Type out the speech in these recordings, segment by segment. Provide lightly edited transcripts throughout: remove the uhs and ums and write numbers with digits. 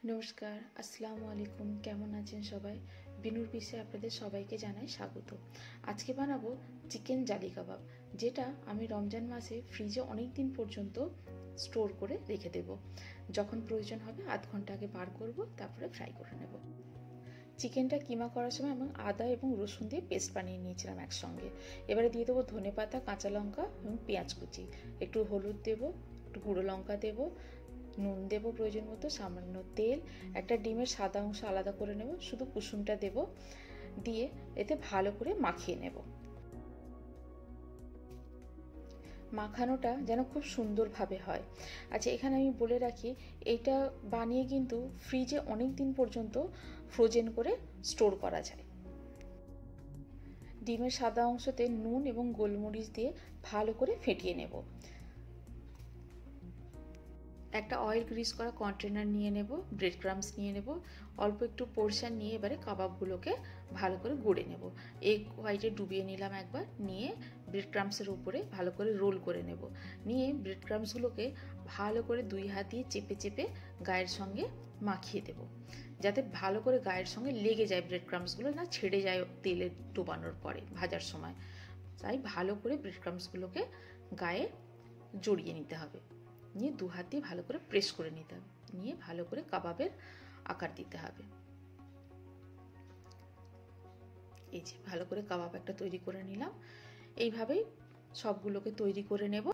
নমস্কার, আসসালামু আলাইকুম। কেমন আছেন সবাই? বিনুর পিসে আপনাদের সবাইকে জানাই স্বাগত। আজকে বানাবো চিকেন জালি কাবাব, যেটা আমি রমজান মাসে ফ্রিজে অনেক দিন পর্যন্ত স্টোর করে রেখে দেব। যখন প্রয়োজন হবে আধ ঘন্টা আগে বার করব, তারপরে ফ্রাই করে নেব। চিকেনটা কিমা করার সময় আমি আদা এবং রসুন দিয়ে পেস্ট বানিয়ে নিয়েছিলাম একসঙ্গে। এবারে দিয়ে দেবো ধনেপাতা, কাঁচা লঙ্কা এবং পেঁয়াজ কুচি, একটু হলুদ দেবো, একটু গুঁড়ো লঙ্কা দেবো, নুন দেবো প্রয়োজন মতো, সামান্য তেল, একটা ডিমের সাদা অংশ আলাদা করে নেব, শুধু কুসুমটা দেব, দিয়ে এতে ভালো করে মাখিয়ে নেব। মাখানোটা যেন খুব সুন্দরভাবে হয়। আচ্ছা, এখানে আমি বলে রাখি, এইটা বানিয়ে কিন্তু ফ্রিজে অনেক দিন পর্যন্ত ফ্রোজেন করে স্টোর করা যায়। ডিমের সাদা অংশতে নুন এবং গোলমরিচ দিয়ে ভালো করে ফেটিয়ে নেব। একটা অয়েল গ্রিস করা কন্টেনার নিয়ে নেব, ব্রেড ক্রাম্বস নিয়ে নেব, অল্প একটু পোরশন নিয়ে এবারে কাবাবগুলোকে ভালো করে গড়ে নেব। এগ হোয়াইটে ডুবিয়ে নিলাম একবার, নিয়ে ব্রেড ক্রাম্বসের উপরে ভালো করে রোল করে নেব। নিয়ে ব্রেড ক্রাম্বসগুলোকে ভালো করে দুই হাত দিয়ে চেপে চেপে গায়ের সঙ্গে মাখিয়ে দেব, যাতে ভালো করে গায়ের সঙ্গে লেগে যায়, ব্রেড ক্রাম্বসগুলো না ছেড়ে যায় তেলে ডোবানোর পরে ভাজার সময়। তাই ভালো করে ব্রেড ক্রাম্বসগুলোকে গায়ে জড়িয়ে নিতে হবে। নিয়ে দু হাত দিয়ে ভালো করে প্রেস করে নিতে হবে, নিয়ে ভালো করে কাবাবের আকার দিতে হবে। এই যে ভালো করে কাবাব একটা তৈরি করে নিলাম। এইভাবেই সবগুলোকে তৈরি করে নেব।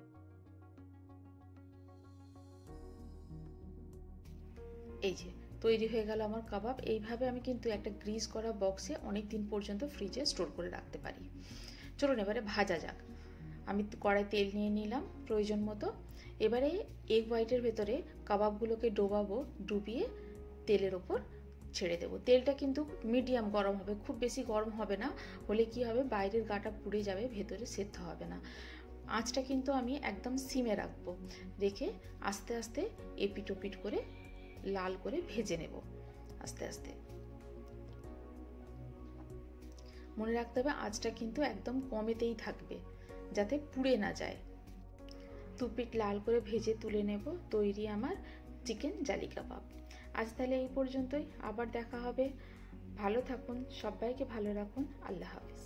এই যে তৈরি হয়ে গেল আমার কাবাব। এইভাবে আমি কিন্তু একটা গ্রিস করা বক্সে অনেক দিন পর্যন্ত ফ্রিজে স্টোর করে রাখতে পারি। চলুন এবারে ভাজা যাক। আমি কড়াই তেল নিয়ে নিলাম প্রয়োজন মতো। এবারে এগ হোয়াইটের ভেতরে কাবাবগুলোকে ডোবাবো, ডুবিয়ে তেলের ওপর ছেড়ে দেবো। তেলটা কিন্তু মিডিয়াম গরম হবে, খুব বেশি গরম হবে না, হলে কি হবে বাইরের গাটা পুড়ে যাবে, ভেতরে সেদ্ধ হবে না। আঁচটা কিন্তু আমি একদম সিমে রাখবো, রেখে আস্তে আস্তে এপিট ওপিট করে লাল করে ভেজে নেব আস্তে আস্তে। মনে রাখতে হবে আঁচটা কিন্তু একদম কমেতেই থাকবে, যাতে পুড়ে না যায়। দুপিট লাল করে ভেজে তুলে নেব। তৈরি আমার চিকেন জালি কাবাব। আজ তাহলে এই পর্যন্তই, আবার দেখা হবে। ভালো থাকুন, সবাইকে ভালো রাখুন। আল্লাহ হাফিজ।